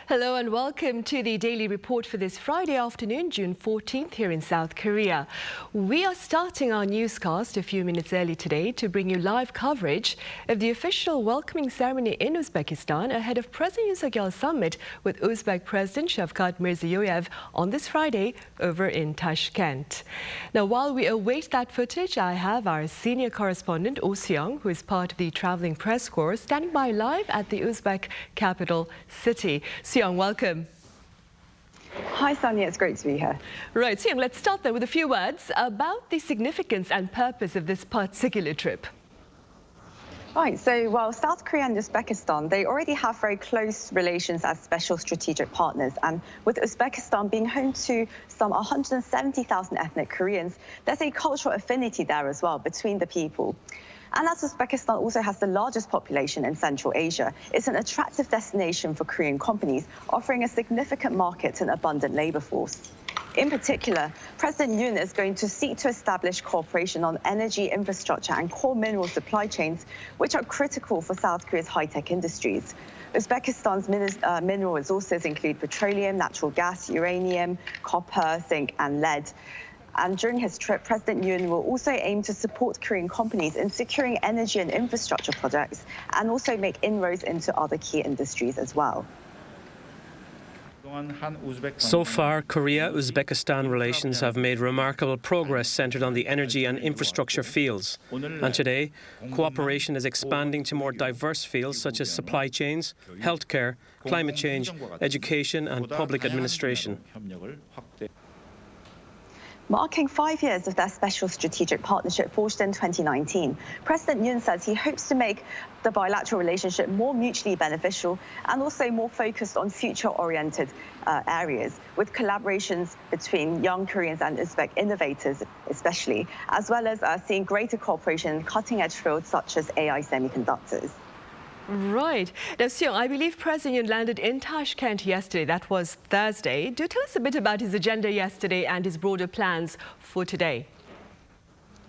Hello and welcome to the Daily Report for this Friday afternoon, June 14th, here in South Korea. We are starting our newscast a few minutes early today to bring you live coverage of the official welcoming ceremony in Uzbekistan ahead of President Yoon's summit with Uzbek President Shavkat Mirziyoyev on this Friday over in Tashkent. Now, while we await that footage, I have our senior correspondent, Oh Seong, who is part of the traveling press corps, standing by live at the Uzbek capital city. Seong, welcome. Hi, Sonia. It's great to be here. Right, Seong, let's start then with a few words about the significance and purpose of this particular trip. Right, so while South Korea and Uzbekistan, they already have very close relations as special strategic partners. And with Uzbekistan being home to some 170,000 ethnic Koreans, there's a cultural affinity there as well between the people. And as Uzbekistan also has the largest population in Central Asia, it's an attractive destination for Korean companies, offering a significant market and abundant labor force. In particular, President Yoon is going to seek to establish cooperation on energy infrastructure and core mineral supply chains, which are critical for South Korea's high-tech industries. Uzbekistan's mineral resources include petroleum, natural gas, uranium, copper, zinc, and lead. And during his trip, President Yoon will also aim to support Korean companies in securing energy and infrastructure projects and also make inroads into other key industries as well. So far, Korea-Uzbekistan relations have made remarkable progress centered on the energy and infrastructure fields. And today, cooperation is expanding to more diverse fields such as supply chains, healthcare, climate change, education and public administration. Marking 5 years of their special strategic partnership forged in 2019, President Yoon says he hopes to make the bilateral relationship more mutually beneficial and also more focused on future-oriented areas, with collaborations between young Koreans and Uzbek innovators especially, as well as seeing greater cooperation in cutting-edge fields such as AI semiconductors. Right. Now, Seong, I believe President Yoon landed in Tashkent yesterday. That was Thursday. Do tell us a bit about his agenda yesterday and his broader plans for today.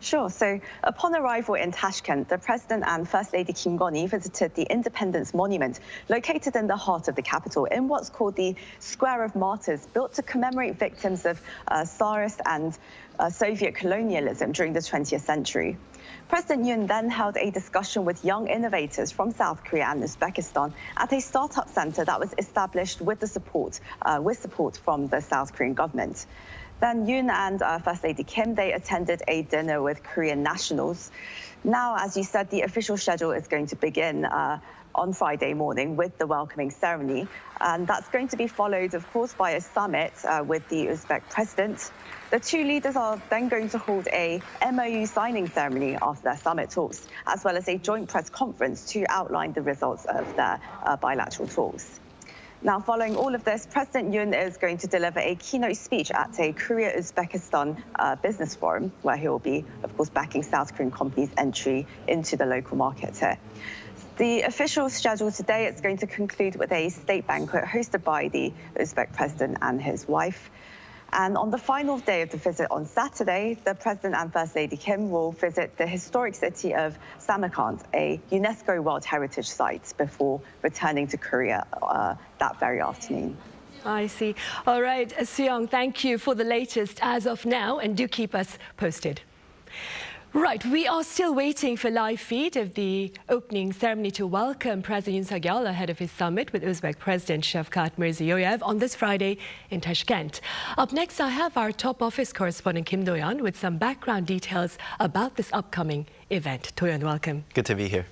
Sure. So upon arrival in Tashkent, the President and First Lady Kim visited the Independence Monument located in the heart of the capital in what's called the Square of Martyrs, built to commemorate victims of Tsarist and Soviet colonialism during the 20th century. President Yoon then held a discussion with young innovators from South Korea and Uzbekistan at a startup center that was established with support from the South Korean government. Then Yoon and First Lady Kim, they attended a dinner with Korean nationals. Now, as you said, the official schedule is going to begin on Friday morning with the welcoming ceremony. And that's going to be followed, of course, by a summit with the Uzbek president. The two leaders are then going to hold a MOU signing ceremony after their summit talks, as well as a joint press conference to outline the results of their bilateral talks. Now, following all of this, President Yoon is going to deliver a keynote speech at a KOREA-UZBEKISTAN business forum, where he will be, of course, backing South Korean companies' entry into the local market here. The official schedule today is going to conclude with a state banquet hosted by the Uzbek president and his wife. And on the final day of the visit on Saturday, the President and First Lady Kim will visit the historic city of Samarkand, a UNESCO World Heritage Site, before returning to Korea that very afternoon. I see. All right, Seong, thank you for the latest as of now, and do keep us posted. Right, we are still waiting for live feed of the opening ceremony to welcome President Yoon ahead of his summit with Uzbek President Shavkat Mirziyoyev on this Friday in Tashkent. Up next, I have our top office correspondent Kim Do-yeon with some background details about this upcoming event. Do-yeon, welcome. Good to be here.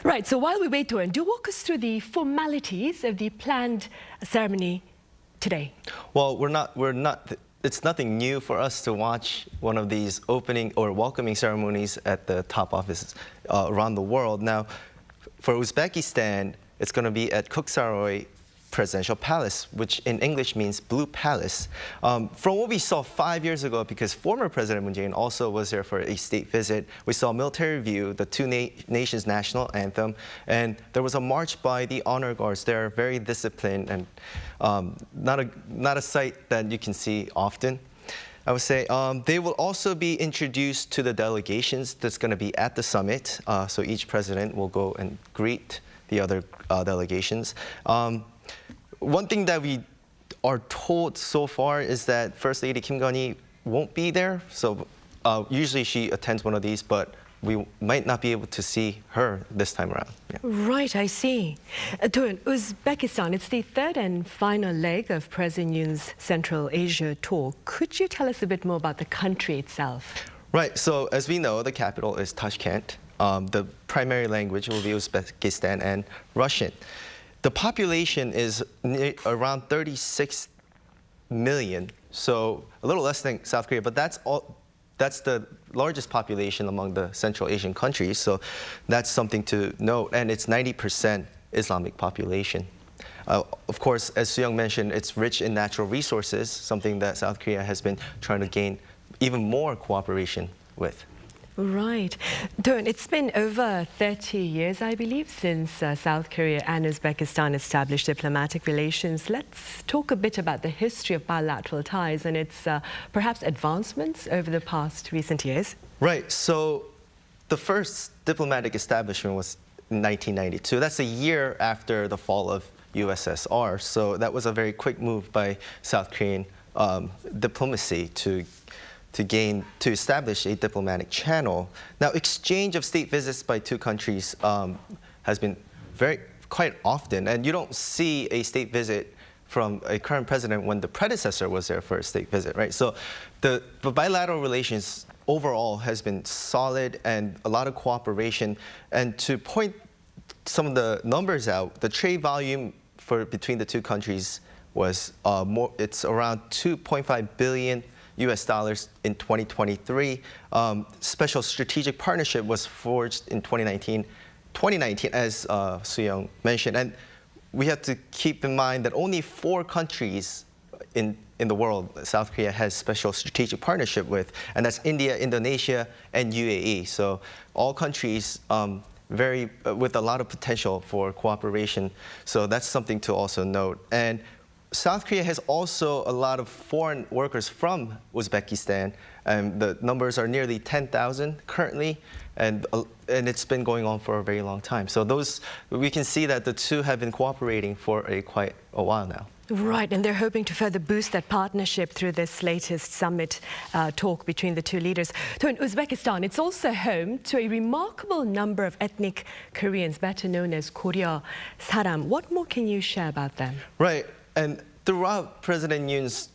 Right, so while we wait, Do-yeon, do walk us through the formalities of the planned ceremony today. Well, it's nothing new for us to watch one of these opening or welcoming ceremonies at the top offices around the world. Now, for Uzbekistan, it's going to be at Kuksaroy Presidential Palace, which in English means Blue Palace. From what we saw 5 years ago, because former President Moon Jae-in also was there for a state visit, we saw military review, the two nations' national anthem, and there was a march by the honor guards. They're very disciplined and not a sight that you can see often. I would say they will also be introduced to the delegations that's going to be at the summit. So each president will go and greet the other delegations. one thing that we are told so far is that First Lady Kim Gun-hee won't be there. So usually she attends one of these, but we might not be able to see her this time around. Yeah. Right, I see. Doyon, Uzbekistan, it's the third and final leg of President Yoon's Central Asia tour. Could you tell us a bit more about the country itself? Right, so as we know, the capital is Tashkent. The primary language will be Uzbekistan and Russian. The population is around 36 million, so a little less than South Korea, but that's the largest population among the Central Asian countries, so that's something to note, and it's 90% Islamic population. Of course, as Soo-young mentioned, it's rich in natural resources, something that South Korea has been trying to gain even more cooperation with. Right. Doyon, it's been over 30 years, I believe, since South Korea and Uzbekistan established diplomatic relations. Let's talk a bit about the history of bilateral ties and its perhaps advancements over the past recent years. Right. So the first diplomatic establishment was in 1992. That's a year after the fall of USSR. So that was a very quick move by South Korean diplomacy to establish a diplomatic channel. Now, exchange of state visits by two countries has been quite often, and you don't see a state visit from a current president when the predecessor was there for a state visit, right? So the bilateral relations overall has been solid and a lot of cooperation. And to point some of the numbers out, the trade volume between the two countries was it's around 2.5 billion US dollars in 2023. Special strategic partnership was forged in 2019, as Soo-young mentioned. And we have to keep in mind that only 4 countries in the world South Korea has special strategic partnership with, and that's India, Indonesia, and UAE. So all countries with a lot of potential for cooperation. So that's something to also note. And South Korea has also a lot of foreign workers from Uzbekistan, and the numbers are nearly 10,000 currently, and it's been going on for a very long time. So we can see that the two have been cooperating for quite a while now. Right, and they're hoping to further boost that partnership through this latest summit talk between the two leaders. So in Uzbekistan, it's also home to a remarkable number of ethnic Koreans, better known as Korea Saram. What more can you share about them? Right. And throughout President Yoon's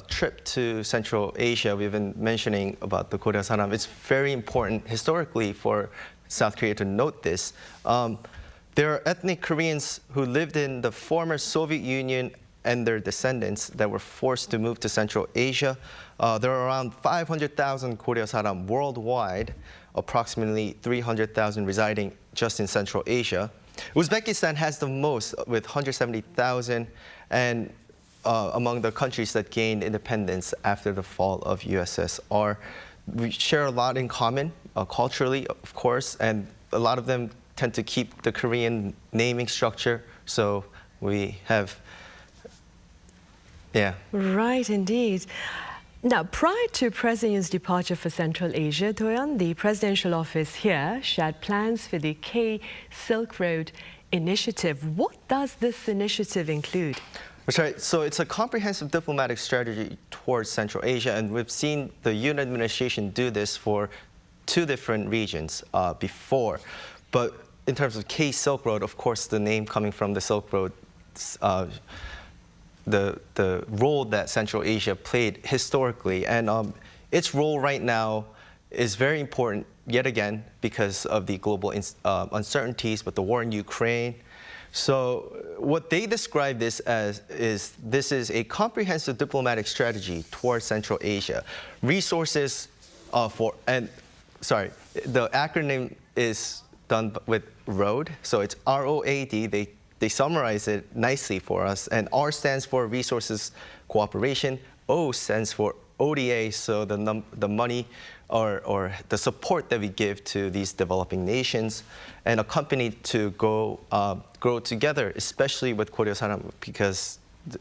trip to Central Asia, we've been mentioning about the Korea Saram. It's very important historically for South Korea to note this. There are ethnic Koreans who lived in the former Soviet Union and their descendants that were forced to move to Central Asia. There are around 500,000 Korea Saram worldwide, approximately 300,000 residing just in Central Asia. Uzbekistan has the most, with 170,000, and among the countries that gained independence after the fall of USSR. We share a lot in common, culturally, of course, and a lot of them tend to keep the Korean naming structure, so we have, yeah. Right, indeed. Now, prior to President Yoon's departure for Central Asia, Doyon, the presidential office here shared plans for the Silk Road Initiative. What does this initiative include? That's right. So it's a comprehensive diplomatic strategy towards Central Asia, and we've seen the Yoon administration do this for 2 different regions before. But in terms of Silk Road, of course, the name coming from the Silk Road, the role that Central Asia played historically, and its role right now is very important yet again because of the global uncertainties with the war in Ukraine. So what they describe this as is a comprehensive diplomatic strategy towards Central Asia. Resources the acronym is done with ROAD, so it's ROAD. They summarize it nicely for us, and R stands for resources cooperation, O stands for ODA, so the money or the support that we give to these developing nations, and a company to grow together, especially with Korea Saram, because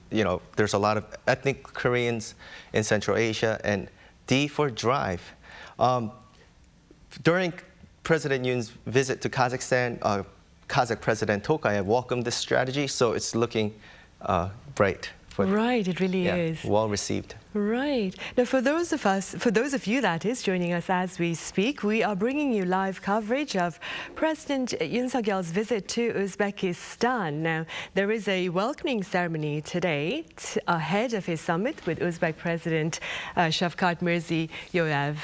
there's a lot of ethnic Koreans in Central Asia, and D for drive. During President Yoon's visit to Kazakhstan, Kazakh President Tokayev welcomed this strategy, so it's looking bright. Right, it really is. Well received. Right. Now, for those of you that is joining us as we speak, we are bringing you live coverage of President Yoon Suk-yeol's visit to Uzbekistan. Now, there is a welcoming ceremony today ahead of his summit with Uzbek President Shavkat Mirziyoyev.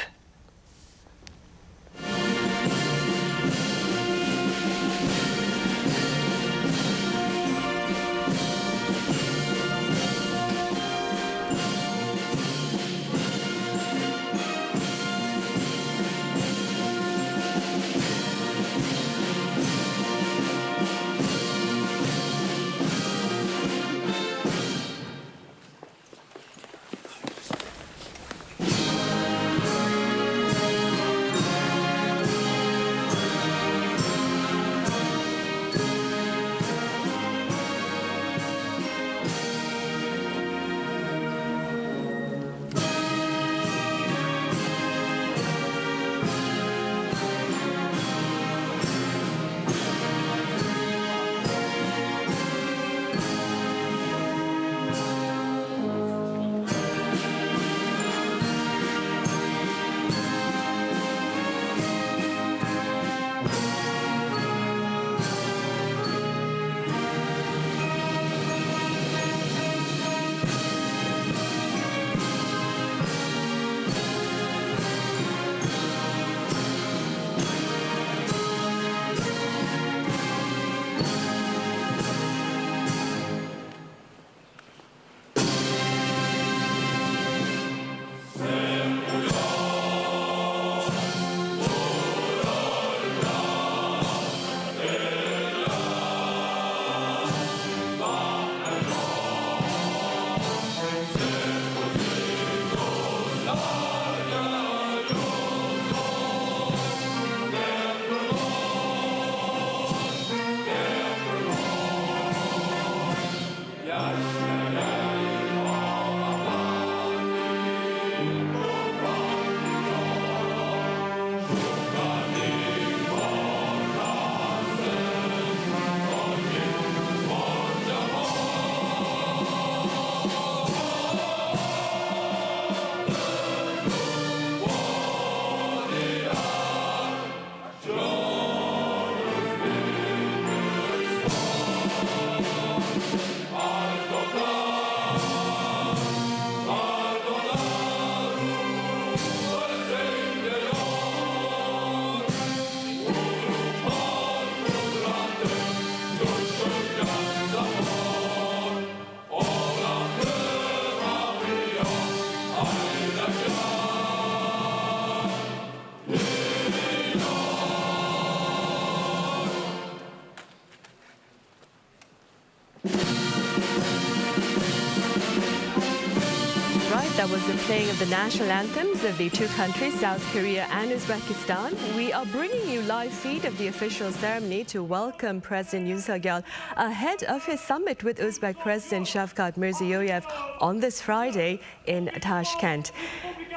That was the playing of the national anthems of the two countries, South Korea and Uzbekistan. We are bringing you live feed of the official ceremony to welcome President Yoon Suk-yeol ahead of his summit with Uzbek President Shavkat Mirziyoyev on this Friday in Tashkent.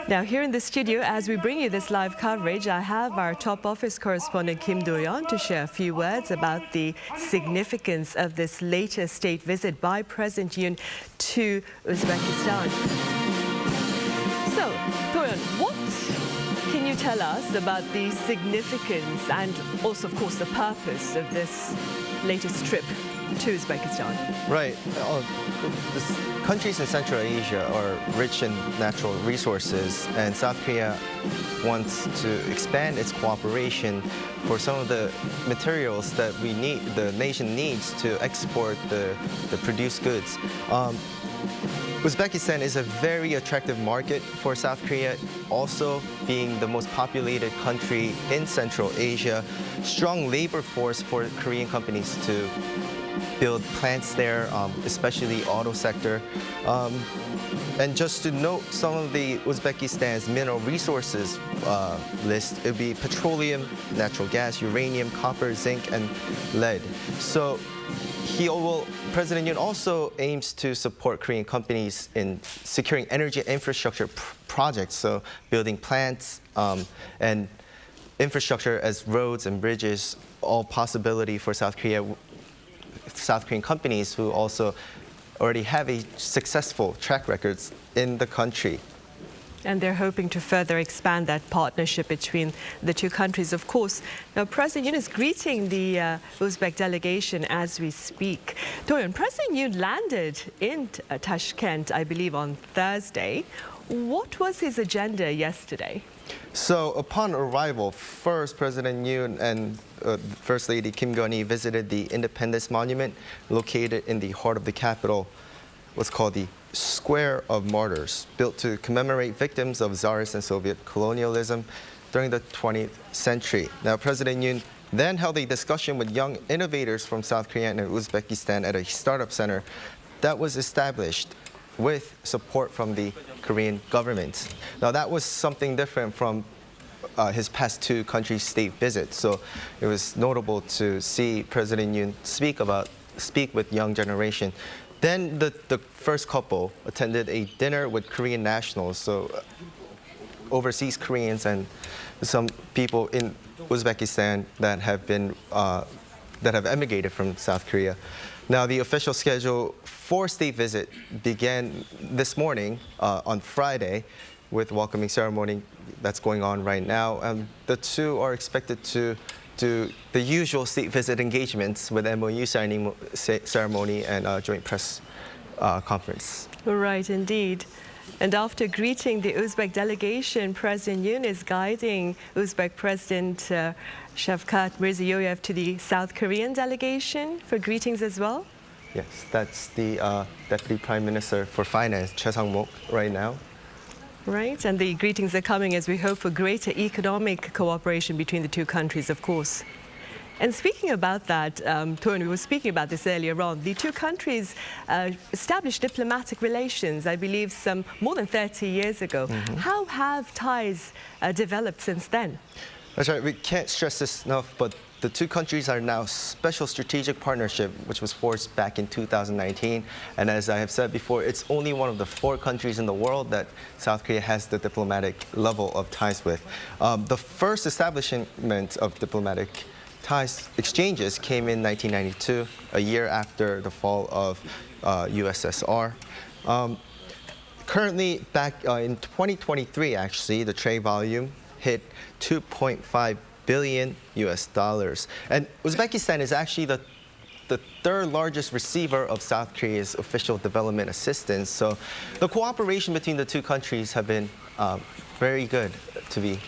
Now, here in the studio, as we bring you this live coverage, I have our top office correspondent Kim Do-yeon to share a few words about the significance of this latest state visit by President Yoon to Uzbekistan. So, Do-yeon, what can you tell us about the significance and also, of course, the purpose of this latest trip to Uzbekistan? Right. Countries in Central Asia are rich in natural resources, and South Korea wants to expand its cooperation for some of the materials that the nation needs to export the produced goods. Uzbekistan is a very attractive market for South Korea, also being the most populated country in Central Asia. Strong labor force for Korean companies to build plants there, especially auto sector. And just to note some of the Uzbekistan's mineral resources list, it would be petroleum, natural gas, uranium, copper, zinc, and lead. So President Yoon also aims to support Korean companies in securing energy infrastructure projects, so building plants and infrastructure as roads and bridges, all possibility for South Korean companies who also already have a successful track records in the country. And they're hoping to further expand that partnership between the two countries, of course. Now, President Yoon is greeting the Uzbek delegation as we speak. Toyon, President Yoon landed in Tashkent, I believe, on Thursday. What was his agenda yesterday? So upon arrival, first President Yoon and First Lady Kim Gun-hee visited the Independence Monument located in the heart of the capital, what's called the Square of Martyrs, built to commemorate victims of Tsarist and Soviet colonialism during the 20th century. Now, President Yoon then held a discussion with young innovators from South Korea and Uzbekistan at a startup center that was established with support from the Korean government. Now, that was something different from his past two country state visits. So it was notable to see President Yoon speak with young generation. Then the first couple attended a dinner with Korean nationals, so overseas Koreans and some people in Uzbekistan that have emigrated from South Korea. Now, the official schedule for state visit began this morning on Friday with welcoming ceremony that's going on right now. The two are expected to do the usual state visit engagements with MOU ceremony and joint press conference. Right, indeed. And after greeting the Uzbek delegation, President Yoon is guiding Uzbek President Shavkat Mirziyoyev to the South Korean delegation for greetings as well? Yes, that's the Deputy Prime Minister for Finance, Choi Sang-mok, right now. Right, and the greetings are coming as we hope for greater economic cooperation between the two countries, of course. And speaking about that, Toyon, we were speaking about this earlier on. The two countries established diplomatic relations, I believe, some more than 30 years ago. Mm-hmm. How have ties developed since then? That's right. We can't stress this enough, but the two countries are now special strategic partnership, which was forged back in 2019. And as I have said before, it's only one of the 4 countries in the world that South Korea has the diplomatic level of ties with. The first establishment of diplomatic ties exchanges came in 1992, a year after the fall of USSR. Currently, back in 2023, actually, the trade volume hit $2.5 billion US. And Uzbekistan is actually the 3rd largest receiver of South Korea's official development assistance. So the cooperation between the two countries have been very good to be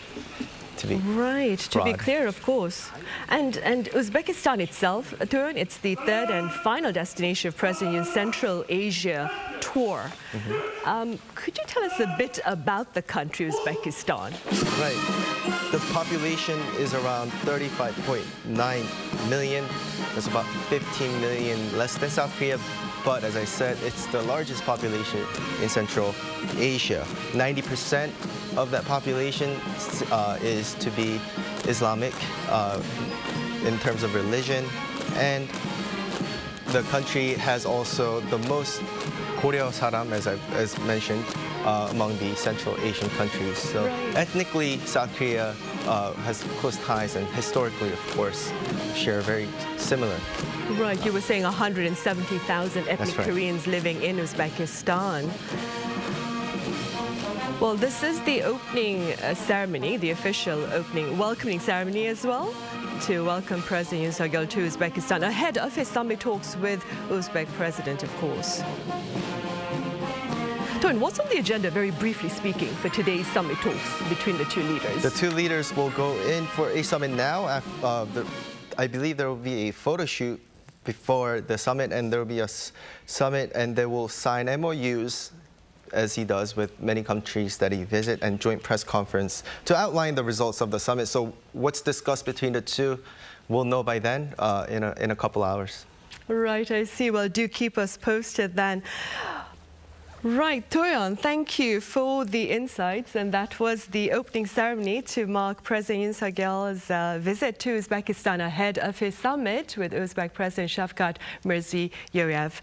right, to be clear, of course. And Uzbekistan itself, Toyon, it's the 3rd and final destination of President Yoon's Central Asia tour. Mm-hmm. Could you tell us a bit about the country, Uzbekistan? Right. The population is around 35.9 million. That's about 15 million less than South Korea. But as I said, it's the largest population in Central Asia. 90% of that population is to be Islamic in terms of religion. And the country has also the most Koreo saram, as mentioned, among the Central Asian countries. So ethnically, South Korea has close ties and historically, of course, share very similar. Right, you were saying 170,000 ethnic Koreans living in Uzbekistan. Well, this is the opening ceremony, the official opening welcoming ceremony as well, to welcome President Yoon Suk-yeol to Uzbekistan ahead of his summit talks with Uzbek President, of course. Toyon, what's on the agenda, very briefly speaking, for today's summit talks between the two leaders? The two leaders will go in for a summit now. I believe there will be a photo shoot before the summit, and there will be a summit, and they will sign MOUs, as he does with many countries that he visits, and joint press conference to outline the results of the summit. So what's discussed between the two, we'll know by then in a couple hours. Right, I see. Well, do keep us posted then. Right, Toyon, thank you for the insights. And that was the opening ceremony to mark President Yoon Suk-yeol's visit to Uzbekistan ahead of his summit with Uzbek President Shavkat Mirziyoyev.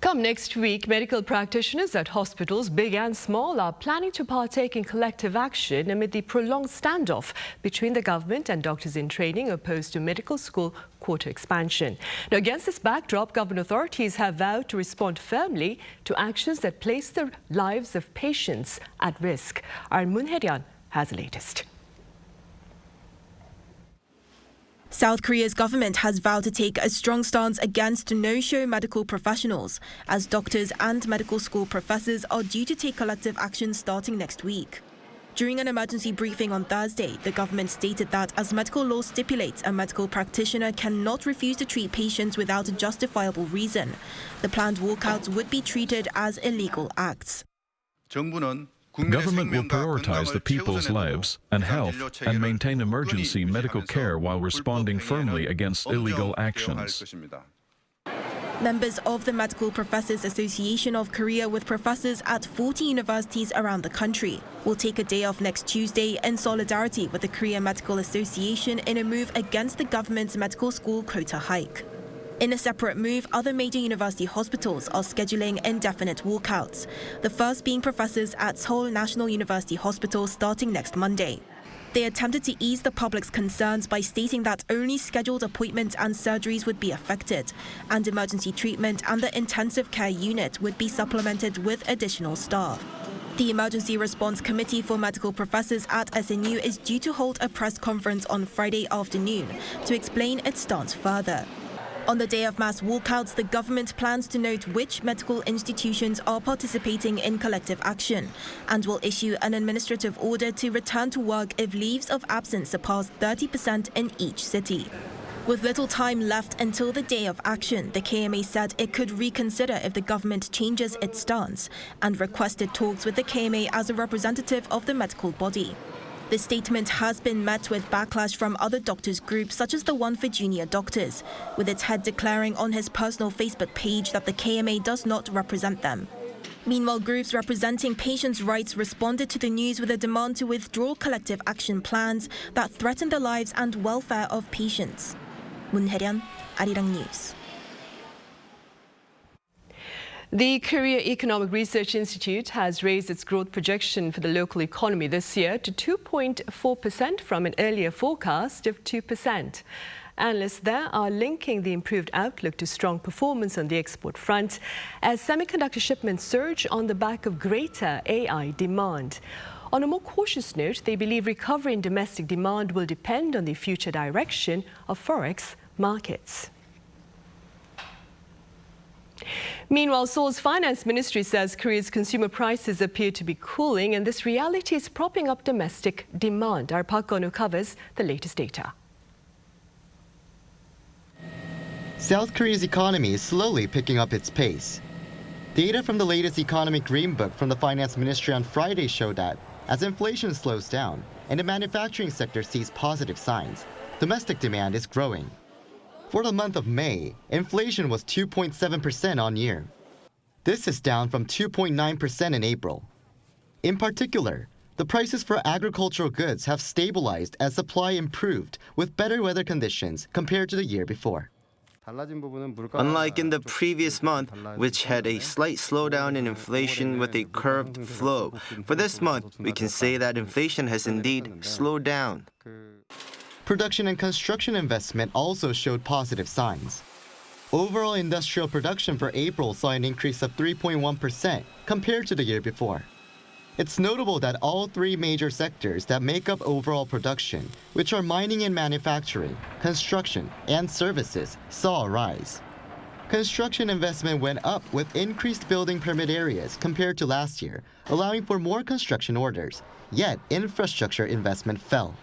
Come next week, medical practitioners at hospitals, big and small, are planning to partake in collective action amid the prolonged standoff between the government and doctors in training opposed to medical school quota expansion. Now, against this backdrop, government authorities have vowed to respond firmly to actions that place the lives of patients at risk. Our Moon Hye-ryan has the latest. South Korea's government has vowed to take a strong stance against no-show medical professionals, as doctors and medical school professors are due to take collective action starting next week. During an emergency briefing on Thursday, the government stated that as medical law stipulates, a medical practitioner cannot refuse to treat patients without a justifiable reason. The planned walkouts would be treated as illegal acts. Government will prioritize the people's lives and health and maintain emergency medical care while responding firmly against illegal actions. Members of the Medical Professors Association of Korea, with professors at 40 universities around the country, will take a day off next Tuesday in solidarity with the Korea Medical Association in a move against the government's medical school quota hike. In a separate move, other major university hospitals are scheduling indefinite walkouts, the first being professors at Seoul National University Hospital starting next Monday. They attempted to ease the public's concerns by stating that only scheduled appointments and surgeries would be affected, and emergency treatment and the intensive care unit would be supplemented with additional staff. The Emergency Response Committee for Medical Professors at SNU is due to hold a press conference on Friday afternoon to explain its stance further. On the day of mass walkouts, the government plans to note which medical institutions are participating in collective action and will issue an administrative order to return to work if leaves of absence surpass 30% in each city. With little time left until the day of action, the KMA said it could reconsider if the government changes its stance and requested talks with the KMA as a representative of the medical body. The statement has been met with backlash from other doctors' groups, such as the one for junior doctors, with its head declaring on his personal Facebook page that the KMA does not represent them. Meanwhile, groups representing patients' rights responded to the news with a demand to withdraw collective action plans that threaten the lives and welfare of patients. Moon Hye-ryan, Arirang News. The Korea Economic Research Institute has raised its growth projection for the local economy this year to 2.4% from an earlier forecast of 2%. Analysts there are linking the improved outlook to strong performance on the export front as semiconductor shipments surge on the back of greater AI demand. On a more cautious note, they believe recovery in domestic demand will depend on the future direction of forex markets. Meanwhile, Seoul's finance ministry says Korea's consumer prices appear to be cooling, and this reality is propping up domestic demand. Our Park Gun-woo covers the latest data. South Korea's economy is slowly picking up its pace. Data from the latest economic green book from the finance ministry on Friday showed that as inflation slows down and the manufacturing sector sees positive signs, domestic demand is growing. For the month of May, inflation was 2.7% on year. This is down from 2.9% in April. In particular, the prices for agricultural goods have stabilized as supply improved with better weather conditions compared to the year before. Unlike in the previous month, which had a slight slowdown in inflation with a curved flow, for this month, we can say that inflation has indeed slowed down. Production and construction investment also showed positive signs. Overall industrial production for April saw an increase of 3.1% compared to the year before. It's notable that all three major sectors that make up overall production, which are mining and manufacturing, construction, and services, saw a rise. Construction investment went up with increased building permit areas compared to last year, allowing for more construction orders, yet infrastructure investment fell.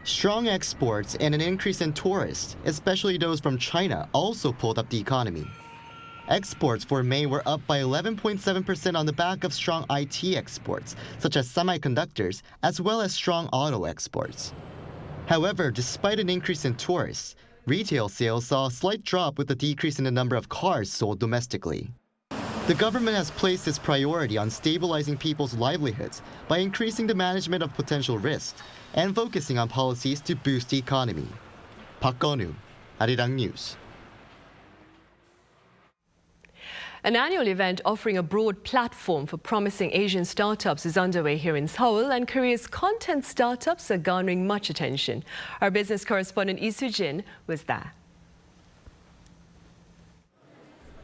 Strong exports and an increase in tourists, especially those from China, also pulled up the economy. Exports for May were up by 11.7% on the back of strong IT exports, such as semiconductors, as well as strong auto exports. However, despite an increase in tourists, retail sales saw a slight drop with a decrease in the number of cars sold domestically. The government has placed its priority on stabilizing people's livelihoods by increasing the management of potential risks and focusing on policies to boost the economy. Park Gun-woo, Arirang News. An annual event offering a broad platform for promising Asian startups is underway here in Seoul, and Korea's content startups are garnering much attention. Our business correspondent Lee Soo-jin was there.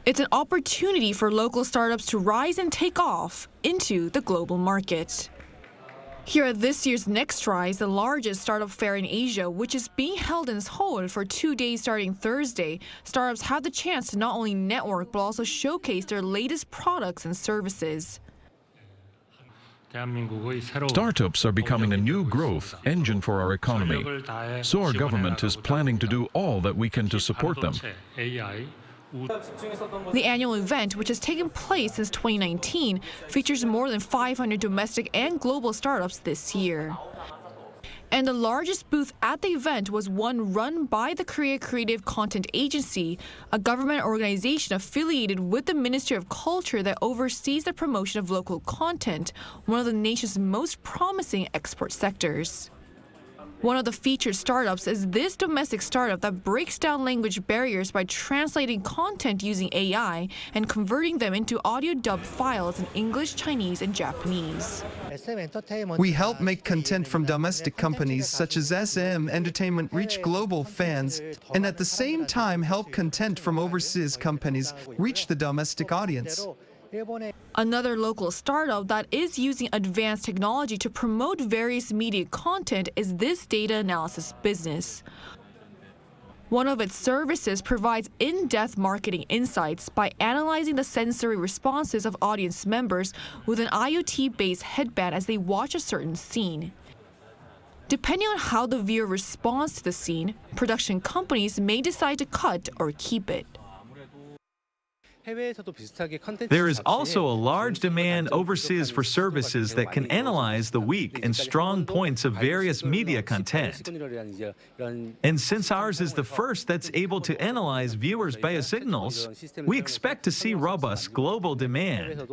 It's an opportunity for local startups to rise and take off into the global market. Here at this year's NextRise, the largest startup fair in Asia, which is being held in Seoul for 2 days starting Thursday, startups have the chance to not only network but also showcase their latest products and services. Startups are becoming a new growth engine for our economy, so our government is planning to do all that we can to support them. The annual event, which has taken place since 2019, features more than 500 domestic and global startups this year. And the largest booth at the event was one run by the Korea Creative Content Agency, a government organization affiliated with the Ministry of Culture that oversees the promotion of local content, one of the nation's most promising export sectors. One of the featured startups is this domestic startup that breaks down language barriers by translating content using AI and converting them into audio dubbed files in English, Chinese, and Japanese. We help make content from domestic companies such as SM Entertainment reach global fans, and at the same time help content from overseas companies reach the domestic audience. Another local startup that is using advanced technology to promote various media content is this data analysis business. One of its services provides in-depth marketing insights by analyzing the sensory responses of audience members with an IoT-based headband as they watch a certain scene. Depending on how the viewer responds to the scene, production companies may decide to cut or keep it. There is also a large demand overseas for services that can analyze the weak and strong points of various media content. And since ours is the first that's able to analyze viewers' biosignals, we expect to see robust global demand.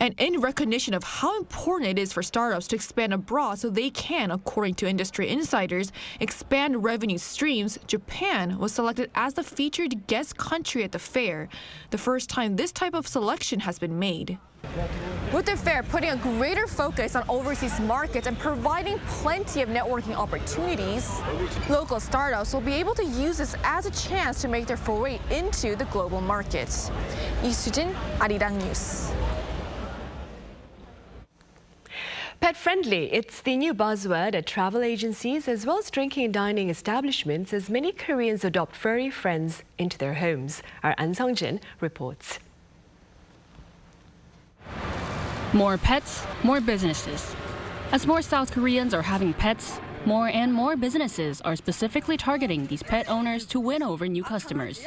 And in recognition of how important it is for startups to expand abroad so they can, according to industry insiders, expand revenue streams, Japan was selected as the featured guest country at the fair, the first time this type of selection has been made. With the fair putting a greater focus on overseas markets and providing plenty of networking opportunities, local startups will be able to use this as a chance to make their foray into the global market. Lee Soo-jin, Arirang News. Pet-friendly, it's the new buzzword at travel agencies as well as drinking and dining establishments as many Koreans adopt furry friends into their homes. Our An Sung-jin reports. More pets, more businesses. As more South Koreans are having pets, more and more businesses are specifically targeting these pet owners to win over new customers.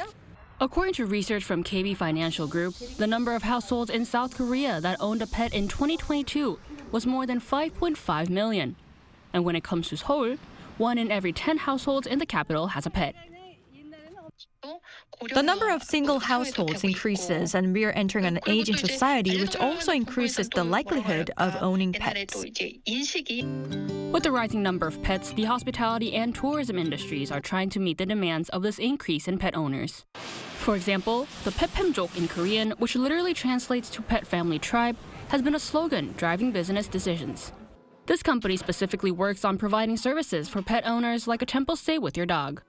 According to research from KB Financial Group, the number of households in South Korea that owned a pet in 2022 was more than 5.5 million. And when it comes to Seoul, 1 in every 10 households in the capital has a pet. The number of single households increases, and we are entering an aging society, which also increases the likelihood of owning pets. With the rising number of pets, the hospitality and tourism industries are trying to meet the demands of this increase in pet owners. For example, the Pepemjok in Korean, which literally translates to pet family tribe, has been a slogan driving business decisions. This company specifically works on providing services for pet owners like a temple stay with your dog.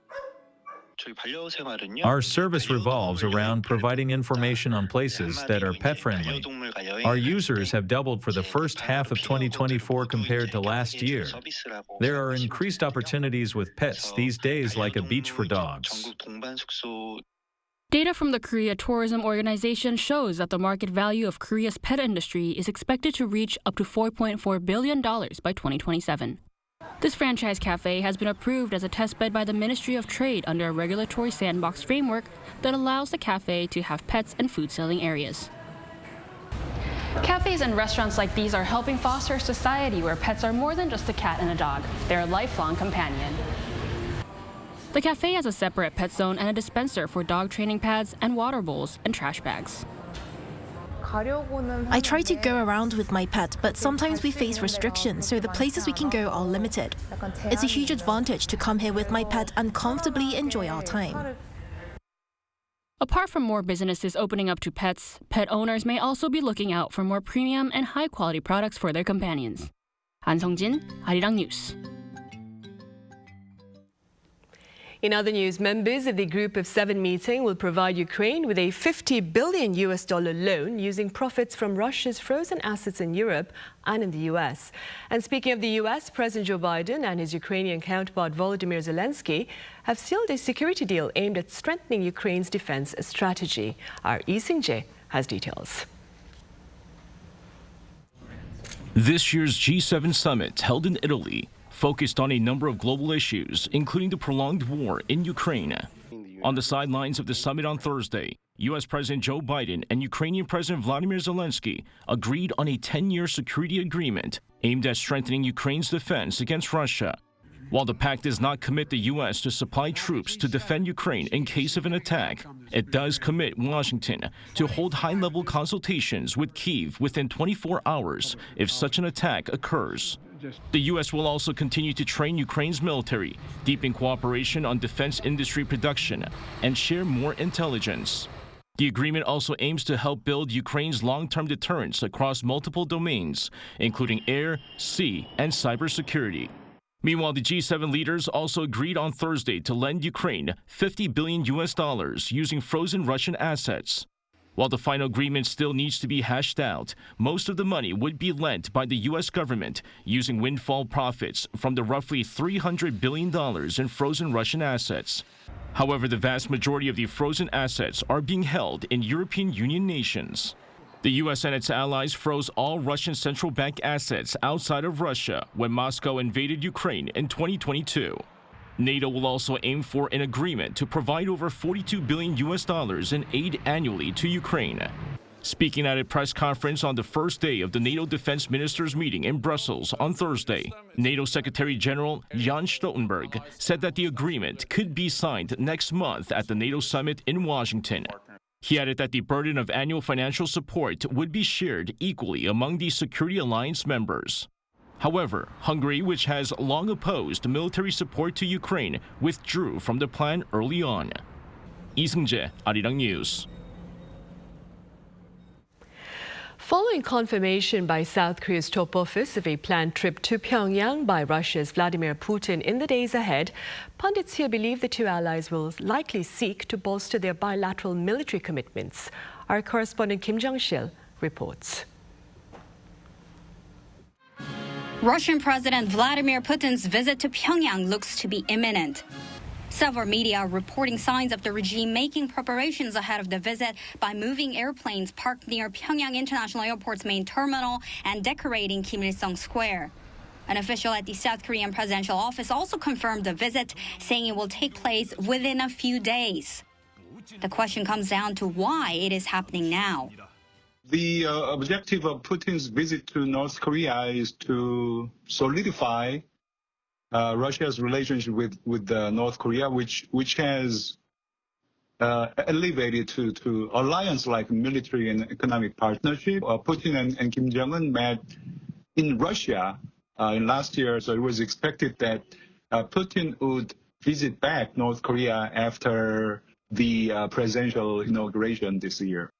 Our service revolves around providing information on places that are pet-friendly. Our users have doubled for the first half of 2024 compared to last year. There are increased opportunities with pets these days, like a beach for dogs. Data from the Korea Tourism Organization shows that the market value of Korea's pet industry is expected to reach up to $4.4 billion by 2027. This franchise cafe has been approved as a testbed by the Ministry of Trade under a regulatory sandbox framework that allows the cafe to have pets and food selling areas. Cafes and restaurants like these are helping foster a society where pets are more than just a cat and a dog. They're a lifelong companion. The cafe has a separate pet zone and a dispenser for dog training pads and water bowls and trash bags. I try to go around with my pet, but sometimes we face restrictions, so the places we can go are limited. It's a huge advantage to come here with my pet and comfortably enjoy our time. Apart from more businesses opening up to pets, pet owners may also be looking out for more premium and high-quality products for their companions. 안성진, Arirang News. In other news, members of the Group of 7 meeting will provide Ukraine with a $50 billion loan using profits from Russia's frozen assets in Europe and in the U.S. And speaking of the U.S., President Joe Biden and his Ukrainian counterpart Volodymyr Zelensky have sealed a security deal aimed at strengthening Ukraine's defense strategy. Our Lee Sing-jae has details. This year's G7 summit, held in Italy, focused on a number of global issues, including the prolonged war in Ukraine. On the sidelines of the summit on Thursday, U.S. President Joe Biden and Ukrainian President Vladimir Zelensky agreed on a 10-year security agreement aimed at strengthening Ukraine's defense against Russia. While the pact does not commit the U.S. to supply troops to defend Ukraine in case of an attack, it does commit Washington to hold high-level consultations with Kyiv within 24 hours if such an attack occurs. The U.S. will also continue to train Ukraine's military, deepen cooperation on defense industry production, and share more intelligence. The agreement also aims to help build Ukraine's long-term deterrence across multiple domains, including air, sea, and cybersecurity. Meanwhile, the G7 leaders also agreed on Thursday to lend Ukraine $50 billion using frozen Russian assets. While the final agreement still needs to be hashed out, most of the money would be lent by the U.S. government using windfall profits from the roughly $300 billion in frozen Russian assets. However, the vast majority of the frozen assets are being held in European Union nations. The U.S. and its allies froze all Russian central bank assets outside of Russia when Moscow invaded Ukraine in 2022. NATO will also aim for an agreement to provide over $42 billion in aid annually to Ukraine. Speaking at a press conference on the first day of the NATO defense ministers' meeting in Brussels on Thursday, NATO Secretary General Jens Stoltenberg said that the agreement could be signed next month at the NATO summit in Washington. He added that the burden of annual financial support would be shared equally among the Security Alliance members. However, Hungary, which has long opposed military support to Ukraine, withdrew from the plan early on. Lee Sing-jae, Arirang News. Following confirmation by South Korea's top office of a planned trip to Pyongyang by Russia's Vladimir Putin in the days ahead, pundits here believe the two allies will likely seek to bolster their bilateral military commitments. Our correspondent Kim Jung-sil reports. Russian President Vladimir Putin's visit to Pyongyang looks to be imminent. Several media are reporting signs of the regime making preparations ahead of the visit by moving airplanes parked near Pyongyang International Airport's main terminal and decorating Kim Il-sung Square. An official at the South Korean presidential office also confirmed the visit, saying it will take place within a few days. The question comes down to why it is happening now. The objective of Putin's visit to North Korea is to solidify Russia's relationship with North Korea, which has elevated to alliance-like military and economic partnership. Putin and Kim Jong-un met in Russia in last year, so it was expected that Putin would visit back North Korea after the presidential inauguration this year.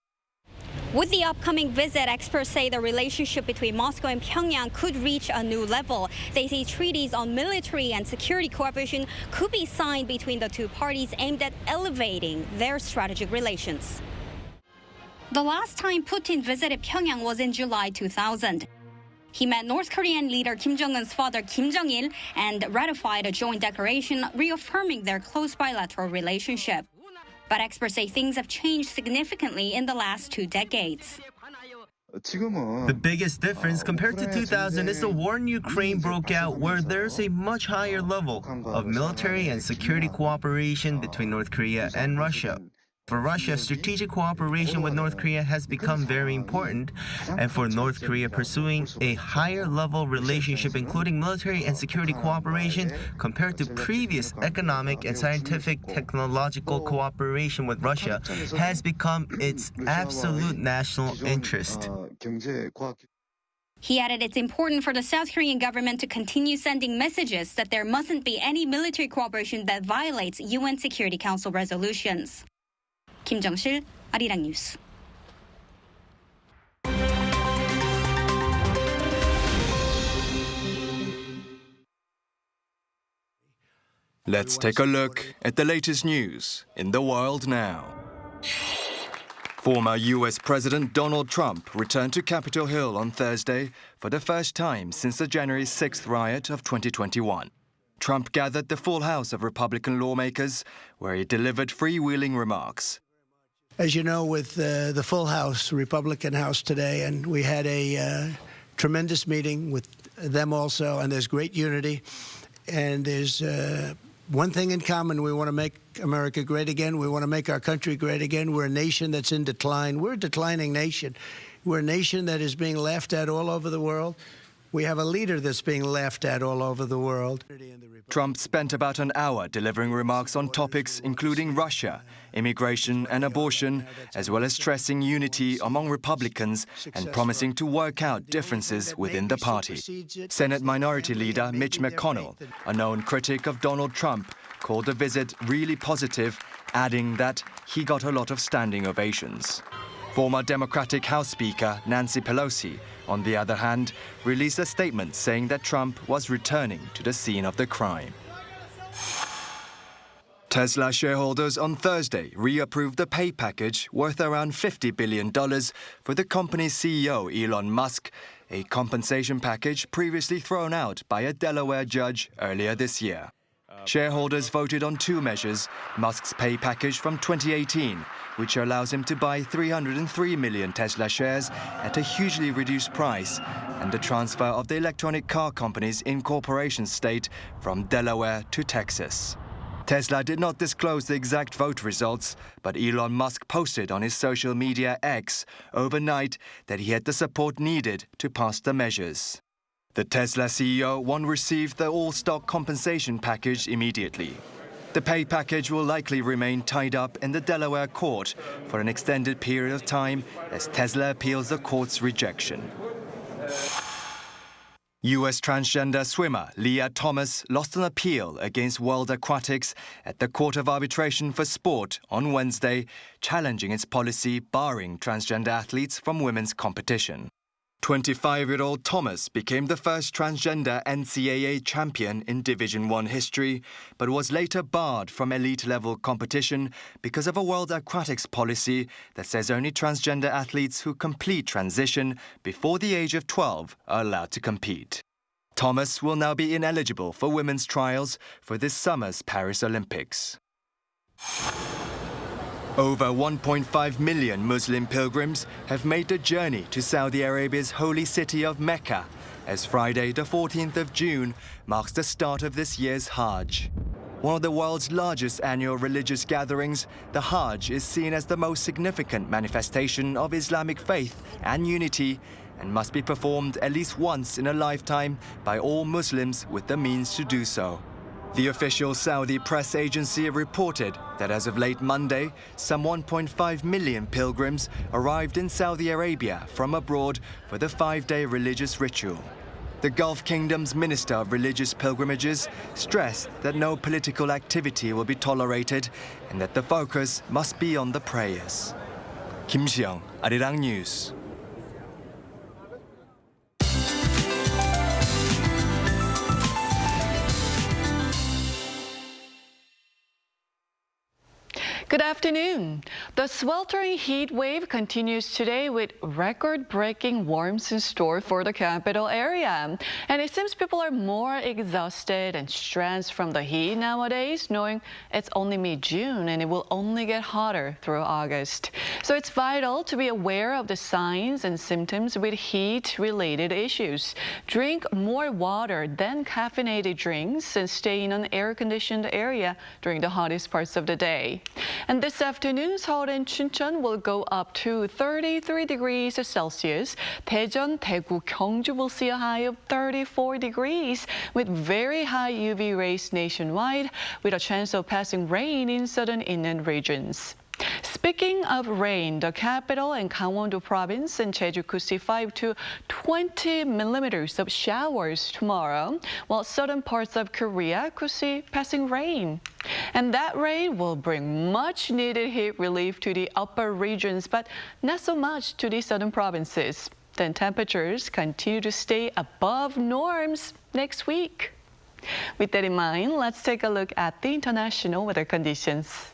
With the upcoming visit, experts say the relationship between Moscow and Pyongyang could reach a new level. They say treaties on military and security cooperation could be signed between the two parties aimed at elevating their strategic relations. The last time Putin visited Pyongyang was in July 2000. He met North Korean leader Kim Jong-un's father Kim Jong-il and ratified a joint declaration reaffirming their close bilateral relationship. But experts say things have changed significantly in the last 2 decades. The biggest difference compared to 2000 is the war in Ukraine broke out, where there's a much higher level of military and security cooperation between North Korea and Russia. For Russia, strategic cooperation with North Korea has become very important, and for North Korea pursuing a higher level relationship including military and security cooperation compared to previous economic and scientific technological cooperation with Russia has become its absolute national interest. He added it's important for the South Korean government to continue sending messages that there mustn't be any military cooperation that violates UN Security Council resolutions. 김정실, 아리랑 뉴스. Let's take a look at the latest news in the world now. Former U.S. President Donald Trump returned to Capitol Hill on Thursday for the first time since the January 6th riot of 2021. Trump gathered the full House of Republican lawmakers, where he delivered freewheeling remarks. As you know, with the full House, Republican House today, and we had a tremendous meeting with them also, and there's great unity, and there's one thing in common: we want to make America great again. We want to make our country great again. We're a nation that's in decline. We're a declining nation. We're a nation that is being laughed at all over the world. We have a leader that's being laughed at all over the world. Trump spent about an hour delivering remarks on topics including Russia, immigration and abortion, as well as stressing unity among Republicans and promising to work out differences within the party. Senate Minority Leader Mitch McConnell, a known critic of Donald Trump, called the visit really positive, adding that he got a lot of standing ovations. Former Democratic House Speaker Nancy Pelosi, on the other hand, released a statement saying that Trump was returning to the scene of the crime. Tesla shareholders on Thursday reapproved the pay package worth around $50 billion for the company's CEO Elon Musk, a compensation package previously thrown out by a Delaware judge earlier this year. Shareholders voted on two measures: Musk's pay package from 2018, which allows him to buy 303 million Tesla shares at a hugely reduced price, and the transfer of the electronic car company's incorporation state from Delaware to Texas. Tesla did not disclose the exact vote results, but Elon Musk posted on his social media X overnight that he had the support needed to pass the measures. The Tesla CEO won't receive the all-stock compensation package immediately. The pay package will likely remain tied up in the Delaware court for an extended period of time as Tesla appeals the court's rejection. U.S. transgender swimmer Leah Thomas lost an appeal against World Aquatics at the Court of Arbitration for Sport on Wednesday, challenging its policy barring transgender athletes from women's competition. 25-year-old Thomas became the first transgender NCAA champion in Division I history, but was later barred from elite-level competition because of a World Aquatics policy that says only transgender athletes who complete transition before the age of 12 are allowed to compete. Thomas will now be ineligible for women's trials for this summer's Paris Olympics. Over 1.5 million Muslim pilgrims have made the journey to Saudi Arabia's holy city of Mecca, as Friday, the 14th of June, marks the start of this year's Hajj. One of the world's largest annual religious gatherings, the Hajj is seen as the most significant manifestation of Islamic faith and unity, and must be performed at least once in a lifetime by all Muslims with the means to do so. The official Saudi press agency reported that as of late Monday, some 1.5 million pilgrims arrived in Saudi Arabia from abroad for the 5-day religious ritual. The Gulf Kingdom's Minister of Religious Pilgrimages stressed that no political activity will be tolerated and that the focus must be on the prayers. Kim Seong, Arirang News. Good afternoon. The sweltering heat wave continues today with record-breaking warmth in store for the capital area. And it seems people are more exhausted and stressed from the heat nowadays, knowing it's only mid-June and it will only get hotter through August. So it's vital to be aware of the signs and symptoms with heat-related issues. Drink more water than caffeinated drinks and stay in an air-conditioned area during the hottest parts of the day. And this afternoon, Seoul and Chuncheon will go up to 33 degrees Celsius. Daejeon, Daegu, Gyeongju will see a high of 34 degrees with very high UV rays nationwide, with a chance of passing rain in southern inland regions. Speaking of rain, the capital and Gangwon-do province and Jeju could see 5 to 20 millimeters of showers tomorrow, while southern parts of Korea could see passing rain. And that rain will bring much needed heat relief to the upper regions, but not so much to the southern provinces. Then temperatures continue to stay above norms next week. With that in mind, let's take a look at the international weather conditions.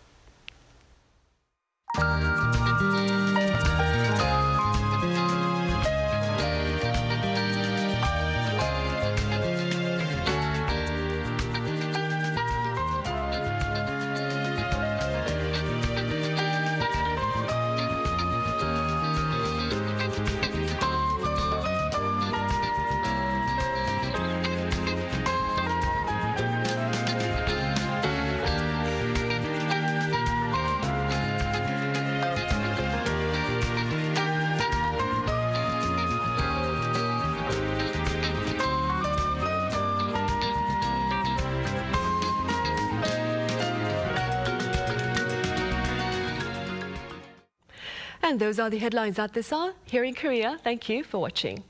And those are the headlines at this hour here in Korea. Thank you for watching.